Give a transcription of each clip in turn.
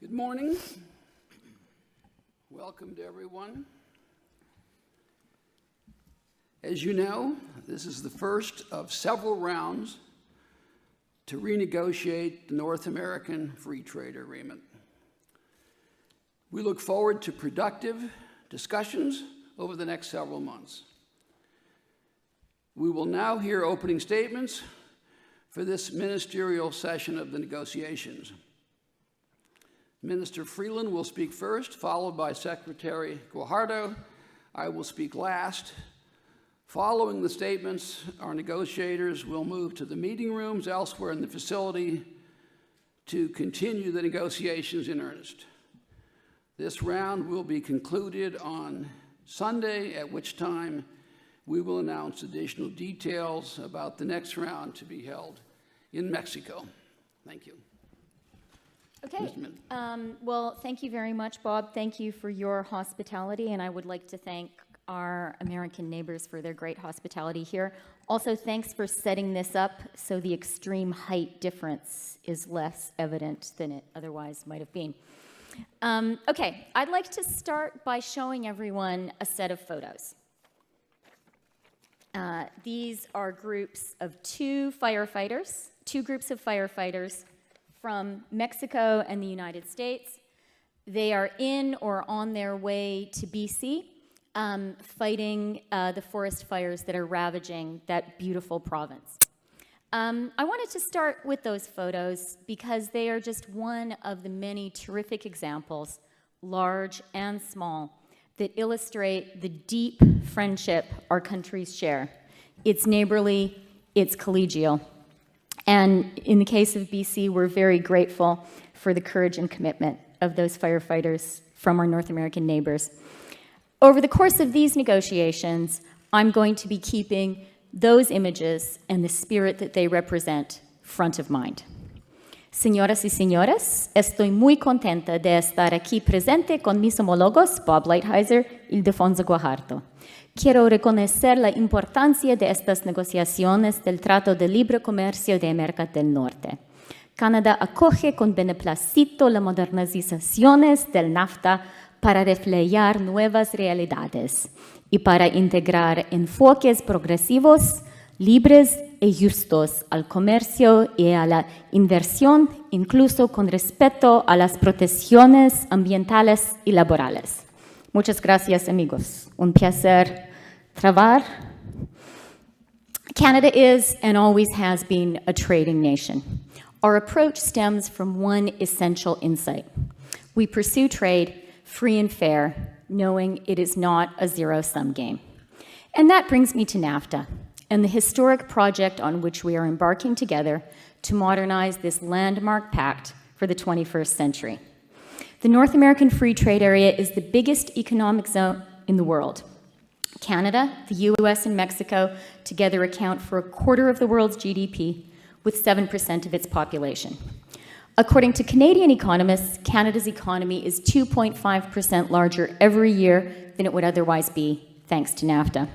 Good morning. Welcome to everyone. As you know, this is the first of several rounds to renegotiate the North American Free Trade Agreement. We look forward to productive discussions over the next several months. We will now hear opening statements for this ministerial session of the negotiations. Minister Freeland will speak first, followed by Secretary Guajardo. I will speak last. Following the statements, our negotiators will move to the meeting rooms elsewhere in the facility to continue the negotiations in earnest. This round will be concluded on Sunday, at which time we will announce additional details about the next round to be held in Mexico. Thank you. Okay. Well, thank you very much, Bob. Thank you for your hospitality, and I would like to thank our American neighbors for their great hospitality here. Also, thanks for setting this up so the extreme height difference is less evident than it otherwise might have been. Okay, I'd like to start by showing everyone a set of photos. These are groups of two groups of firefighters from Mexico and the United States. They are in or on their way to BC, fighting the forest fires that are ravaging that beautiful province. I wanted to start with those photos because they are just one of the many terrific examples, large and small, that illustrate the deep friendship our countries share. It's neighborly, it's collegial. And in the case of BC, we're very grateful for the courage and commitment of those firefighters from our North American neighbors. Over the course of these negotiations, I'm going to be keeping those images and the spirit that they represent front of mind. Señoras y señores, estoy muy contenta de estar aquí presente con mis homólogos Bob Lighthizer y Ildefonso Guajardo. Quiero reconocer la importancia de estas negociaciones del Trato de Libre Comercio de América del Norte. Canadá acoge con beneplácito las modernizaciones del NAFTA para reflejar nuevas realidades y para integrar enfoques progresivos, libres y justos al comercio y a la inversión, incluso con respeto a las protecciones ambientales y laborales. Muchas gracias, amigos. Un placer trabajar. Canada is and always has been a trading nation. Our approach stems from one essential insight. We pursue trade free and fair, knowing it is not a zero-sum game. And that brings me to NAFTA and the historic project on which we are embarking together to modernize this landmark pact for the 21st century. The North American Free Trade Area is the biggest economic zone in the world. Canada, the US, and Mexico together account for a quarter of the world's GDP, with 7% of its population. According to Canadian economists, Canada's economy is 2.5% larger every year than it would otherwise be, thanks to NAFTA.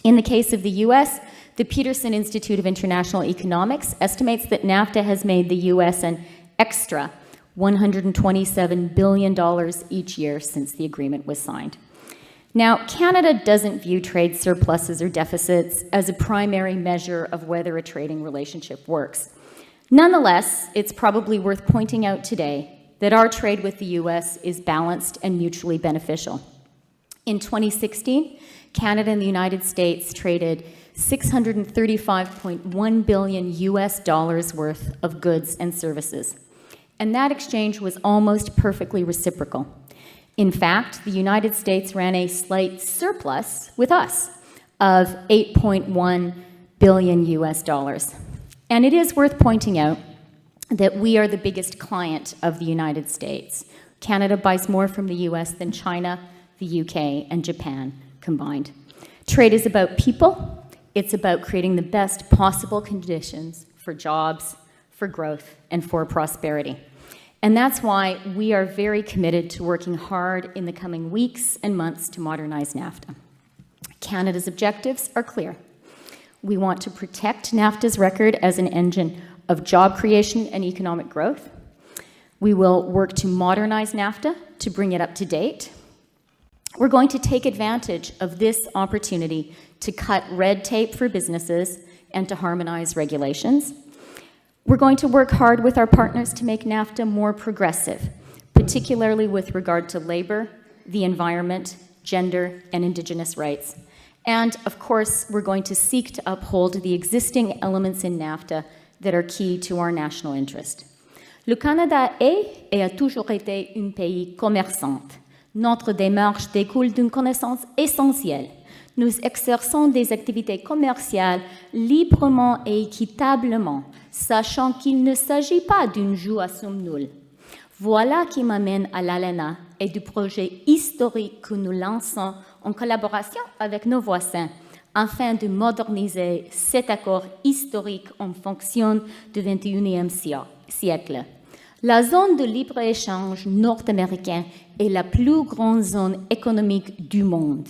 In the case of the US, the Peterson Institute of International Economics estimates that NAFTA has made the US an extra $127 billion each year since the agreement was signed. Now, Canada doesn't view trade surpluses or deficits as a primary measure of whether a trading relationship works. Nonetheless, it's probably worth pointing out today that our trade with the US is balanced and mutually beneficial. In 2016, Canada and the United States traded $635.1 billion US dollars worth of goods and services. And that exchange was almost perfectly reciprocal. In fact, the United States ran a slight surplus with us of $8.1 billion US dollars. And it is worth pointing out that we are the biggest client of the United States. Canada buys more from the US than China, the UK, and Japan combined. Trade is about people. It's about creating the best possible conditions for jobs, for growth, and for prosperity. And that's why we are very committed to working hard in the coming weeks and months to modernize NAFTA. Canada's objectives are clear. We want to protect NAFTA's record as an engine of job creation and economic growth. We will work to modernize NAFTA to bring it up to date. We're going to take advantage of this opportunity to cut red tape for businesses and to harmonize regulations. We're going to work hard with our partners to make NAFTA more progressive, particularly with regard to labor, the environment, gender, and indigenous rights. And, of course, we're going to seek to uphold the existing elements in NAFTA that are key to our national interest. Le Canada est et a toujours été un pays commerçant. Notre démarche découle d'une connaissance essentielle. Nous exerçons des activités commerciales librement et équitablement, sachant qu'il ne s'agit pas d'une jeu à somme nulle. Voilà qui m'amène à l'ALENA et du projet historique que nous lançons en collaboration avec nos voisins afin de moderniser cet accord historique en fonction du XXIe siècle. La zone de libre-échange nord-américaine est la plus grande zone économique du monde.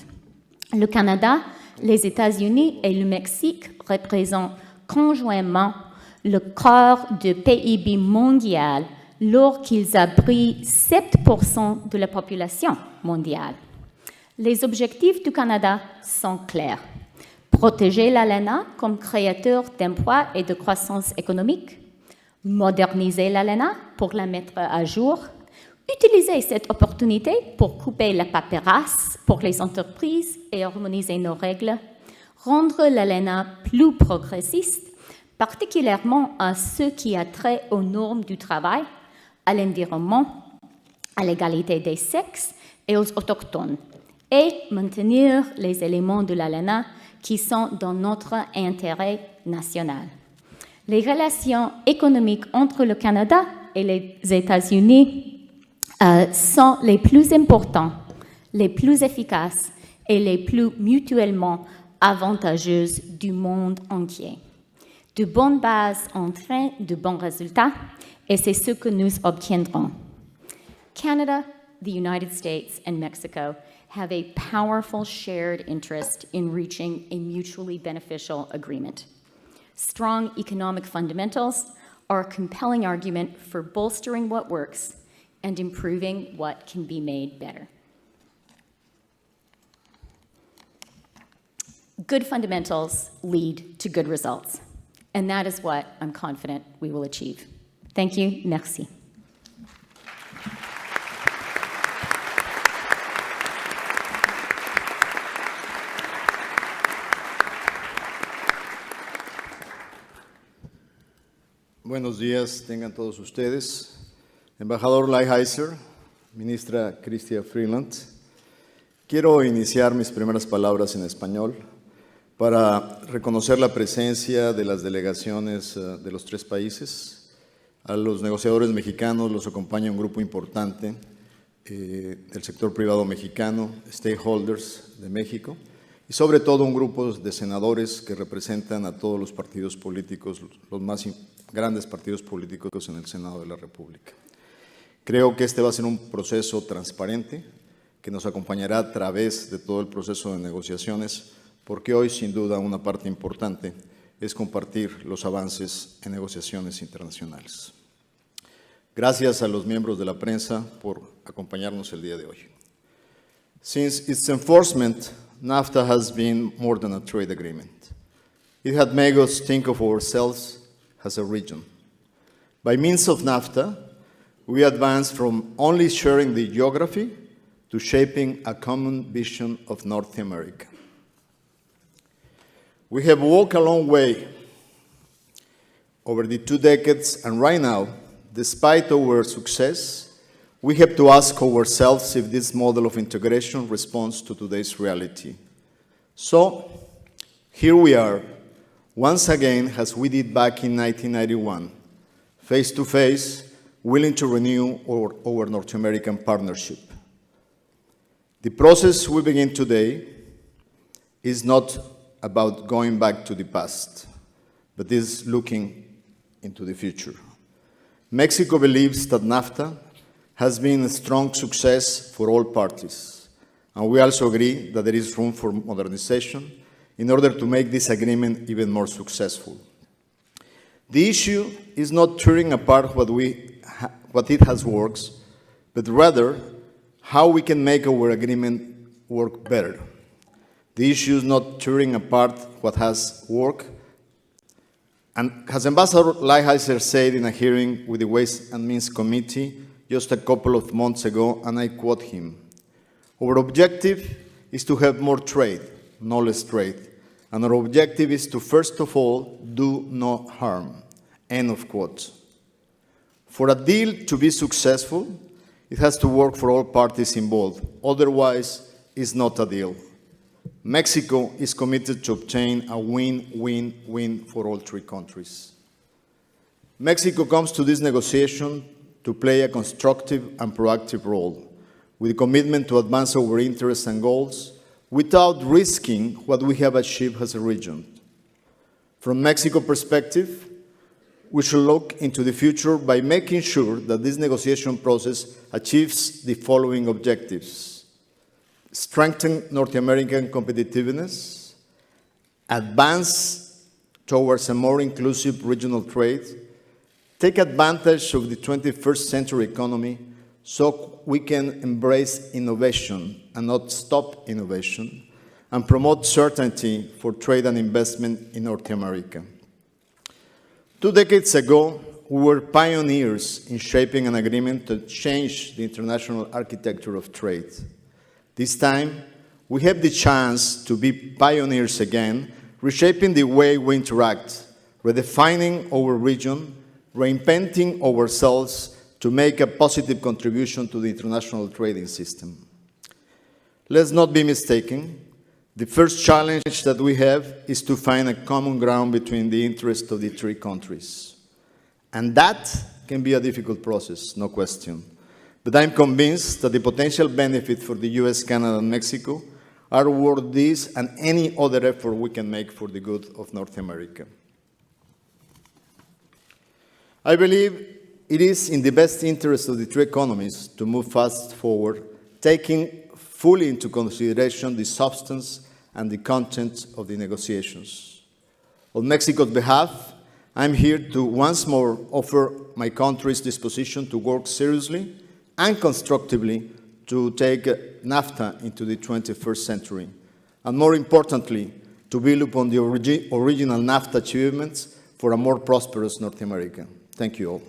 Le Canada, les États-Unis et le Mexique représentent conjointement le quart du PIB mondial, alors qu'ils abritent 7% de la population mondiale. Les objectifs du Canada sont clairs. Protéger l'ALENA comme créateur d'emplois et de croissance économique, moderniser l'ALENA pour la mettre à jour, utiliser cette opportunité pour couper la paperasse pour les entreprises et harmoniser nos règles, rendre l'ALENA plus progressiste, particulièrement à ce qui a trait aux normes du travail, à l'environnement, à l'égalité des sexes et aux autochtones, et maintenir les éléments de l'ALENA qui sont dans notre intérêt national. Les relations économiques entre le Canada et les États-Unis sont les plus importantes, les plus efficaces et les plus mutuellement avantageuses du monde entier. De bonnes bases entraînent de bons résultats et c'est ce que nous obtiendrons. Canada, the United States, and Mexico have a powerful shared interest in reaching a mutually beneficial agreement. Strong economic fundamentals are a compelling argument for bolstering what works and improving what can be made better. Good fundamentals lead to good results, and that is what I'm confident we will achieve. Thank you. Merci. Buenos días, tengan todos ustedes. Embajador Lighthizer, ministra Chrystia Freeland, quiero iniciar mis primeras palabras en español para reconocer la presencia de las delegaciones de los tres países. A los negociadores mexicanos los acompaña un grupo importante del sector privado mexicano, stakeholders de México, y sobre todo un grupo de senadores que representan a todos los partidos políticos, los más grandes partidos políticos en el Senado de la República. Creo que este va a ser un proceso transparente que nos acompañará a través de todo el proceso de negociaciones, porque hoy, sin duda, una parte importante es compartir los avances en negociaciones internacionales. Gracias a los miembros de la prensa por acompañarnos el día de hoy. Since its enforcement, NAFTA has been more than a trade agreement. It had made us think of ourselves as a region. By means of NAFTA, we advanced from only sharing the geography to shaping a common vision of North America. We have walked a long way over the 2 decades, and right now, despite our success, we have to ask ourselves if this model of integration responds to today's reality. So, here we are, once again, as we did back in 1991, face to face, willing to renew our North American partnership. The process we begin today is not about going back to the past, but is looking into the future. Mexico believes that NAFTA has been a strong success for all parties, and we also agree that there is room for modernization in order to make this agreement even more successful. The issue is not tearing apart what it has worked, but rather how we can make our agreement work better. The issue is not tearing apart what has worked. And as Ambassador Lighthizer said in a hearing with the Ways and Means Committee just a couple of months ago, and I quote him, "Our objective is to have more trade, no less trade. And our objective is to, first of all, do no harm." End of quote. For a deal to be successful, it has to work for all parties involved. Otherwise, it's not a deal. Mexico is committed to obtain a win-win-win for all three countries. Mexico comes to this negotiation to play a constructive and proactive role, with a commitment to advance our interests and goals without risking what we have achieved as a region. From Mexico's perspective, we should look into the future by making sure that this negotiation process achieves the following objectives: strengthen North American competitiveness, advance towards a more inclusive regional trade, take advantage of the 21st century economy so we can embrace innovation and not stop innovation, and promote certainty for trade and investment in North America. 2 decades ago, we were pioneers in shaping an agreement to change the international architecture of trade. This time, we have the chance to be pioneers again, reshaping the way we interact, redefining our region, reinventing ourselves to make a positive contribution to the international trading system. Let's not be mistaken. The first challenge that we have is to find a common ground between the interests of the three countries. And that can be a difficult process, no question. But I'm convinced that the potential benefit for the US, Canada, and Mexico are worth this and any other effort we can make for the good of North America. I believe it is in the best interest of the three economies to move fast forward, taking fully into consideration the substance and the content of the negotiations. On Mexico's behalf, I'm here to once more offer my country's disposition to work seriously and constructively to take NAFTA into the 21st century, and more importantly, to build upon the original NAFTA achievements for a more prosperous North America. Thank you all.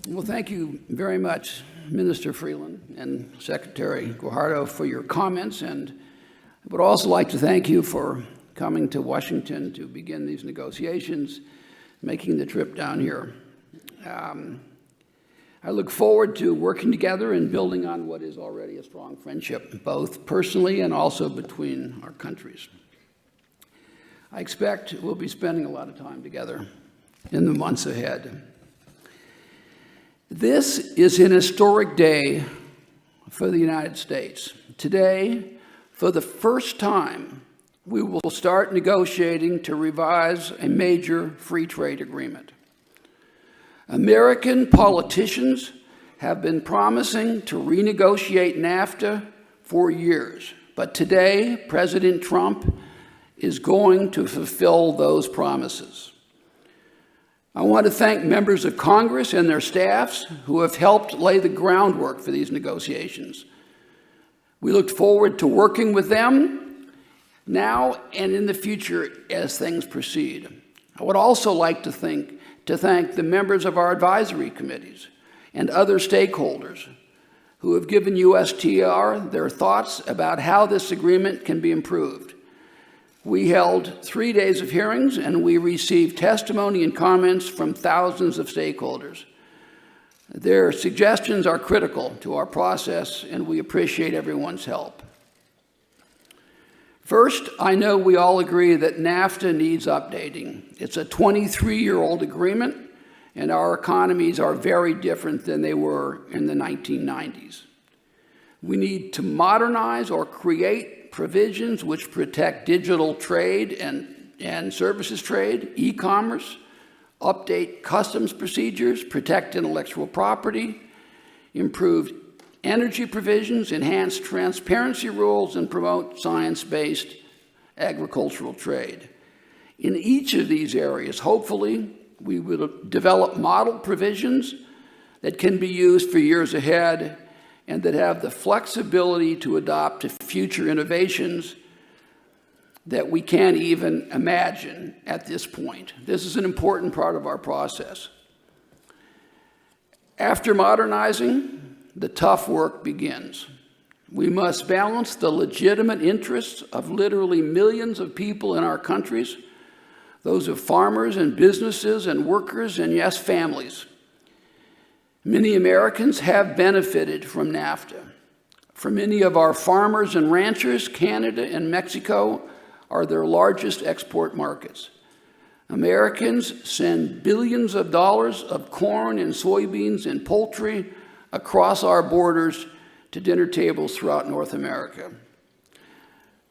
Well, thank you very much, Minister Freeland and Secretary Guajardo, for your comments, and I would also like to thank you for coming to Washington to begin these negotiations, making the trip down here. I look forward to working together and building on what is already a strong friendship, both personally and also between our countries. I expect we'll be spending a lot of time together in the months ahead. This is an historic day for the United States. Today, for the first time, we will start negotiating to revise a major free trade agreement. American politicians have been promising to renegotiate NAFTA for years, but today, President Trump is going to fulfill those promises. I want to thank members of Congress and their staffs who have helped lay the groundwork for these negotiations. We look forward to working with them now and in the future as things proceed. I would also like to thank the members of our advisory committees and other stakeholders who have given USTR their thoughts about how this agreement can be improved. We held 3 days of hearings, and we received testimony and comments from thousands of stakeholders. Their suggestions are critical to our process, and we appreciate everyone's help. First, I know we all agree that NAFTA needs updating. It's a 23-year-old agreement, and our economies are very different than they were in the 1990s. We need to modernize or create provisions which protect digital trade and services trade, e-commerce, update customs procedures, protect intellectual property, improve energy provisions, enhance transparency rules, and promote science-based agricultural trade. In each of these areas, hopefully, we will develop model provisions that can be used for years ahead and that have the flexibility to adapt to future innovations that we can't even imagine at this point. This is an important part of our process. After modernizing, the tough work begins. We must balance the legitimate interests of literally millions of people in our countries, those of farmers and businesses and workers and, yes, families. Many Americans have benefited from NAFTA. For many of our farmers and ranchers, Canada and Mexico are their largest export markets. Americans send billions of dollars of corn and soybeans and poultry across our borders to dinner tables throughout North America.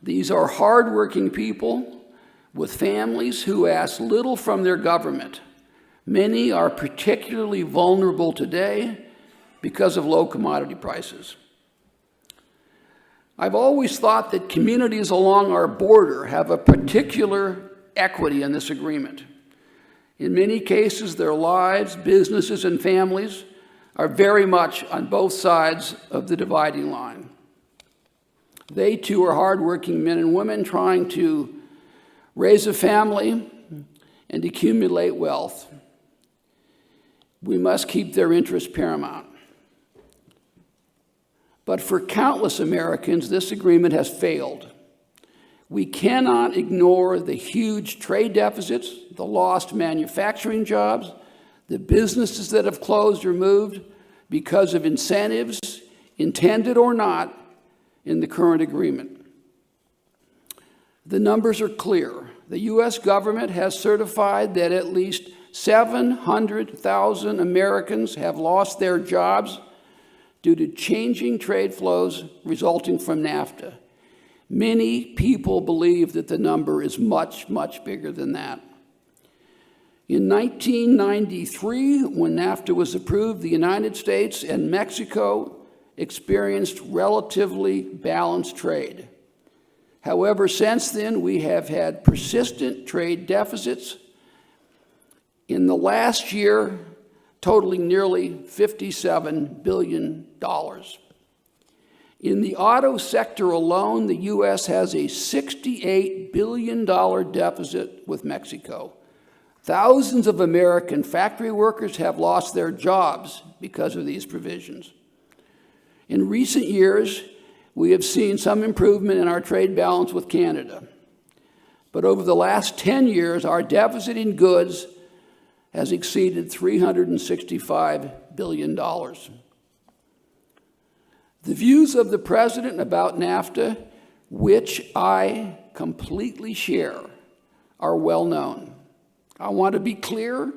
These are hardworking people with families who ask little from their government. Many are particularly vulnerable today because of low commodity prices. I've always thought that communities along our border have a particular equity in this agreement. In many cases, their lives, businesses, and families are very much on both sides of the dividing line. They too are hardworking men and women trying to raise a family and accumulate wealth. We must keep their interests paramount. But for countless Americans, this agreement has failed. We cannot ignore the huge trade deficits, the lost manufacturing jobs, the businesses that have closed or moved because of incentives, intended or not, in the current agreement. The numbers are clear. The U.S. government has certified that at least 700,000 Americans have lost their jobs due to changing trade flows resulting from NAFTA. Many people believe that the number is much, much bigger than that. In 1993, when NAFTA was approved, the United States and Mexico experienced relatively balanced trade. However, since then, we have had persistent trade deficits. In the last year, totaling nearly $57 billion. In the auto sector alone, the U.S. has a $68 billion deficit with Mexico. Thousands of American factory workers have lost their jobs because of these provisions. In recent years, we have seen some improvement in our trade balance with Canada. But over the last 10 years, our deficit in goods has exceeded $365 billion. The views of the President about NAFTA, which I completely share, are well known. I want to be clear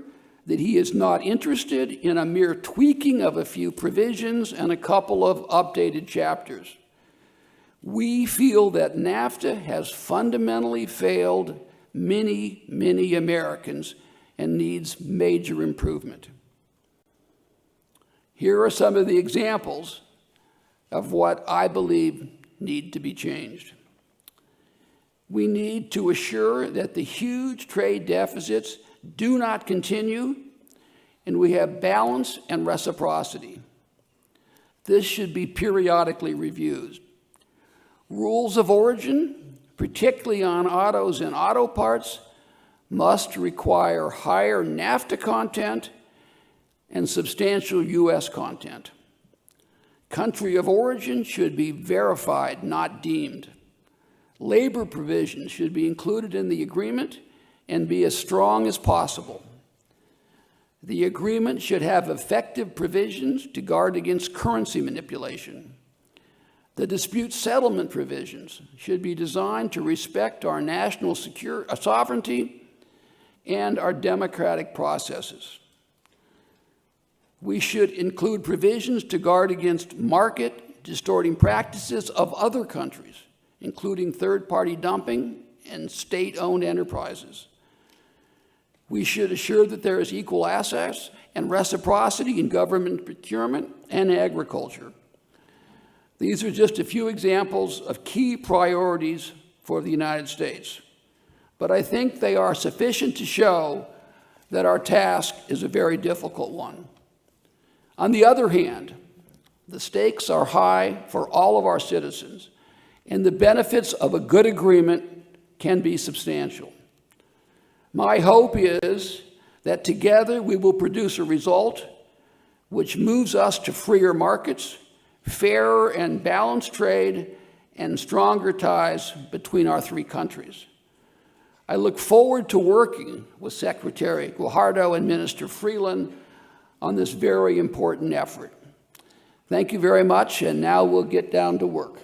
that he is not interested in a mere tweaking of a few provisions and a couple of updated chapters. We feel that NAFTA has fundamentally failed many, many Americans and needs major improvement. Here are some of the examples of what I believe need to be changed. We need to assure that the huge trade deficits do not continue, and we have balance and reciprocity. This should be periodically reviewed. Rules of origin, particularly on autos and auto parts, must require higher NAFTA content and substantial U.S. content. Country of origin should be verified, not deemed. Labor provisions should be included in the agreement and be as strong as possible. The agreement should have effective provisions to guard against currency manipulation. The dispute settlement provisions should be designed to respect our national sovereignty and our democratic processes. We should include provisions to guard against market distorting practices of other countries, including third-party dumping and state-owned enterprises. We should assure that there is equal access and reciprocity in government procurement and agriculture. These are just a few examples of key priorities for the United States, but I think they are sufficient to show that our task is a very difficult one. On the other hand, the stakes are high for all of our citizens, and the benefits of a good agreement can be substantial. My hope is that together we will produce a result which moves us to freer markets, fairer and balanced trade, and stronger ties between our three countries. I look forward to working with Secretary Guajardo and Minister Freeland on this very important effort. Thank you very much, and now we'll get down to work.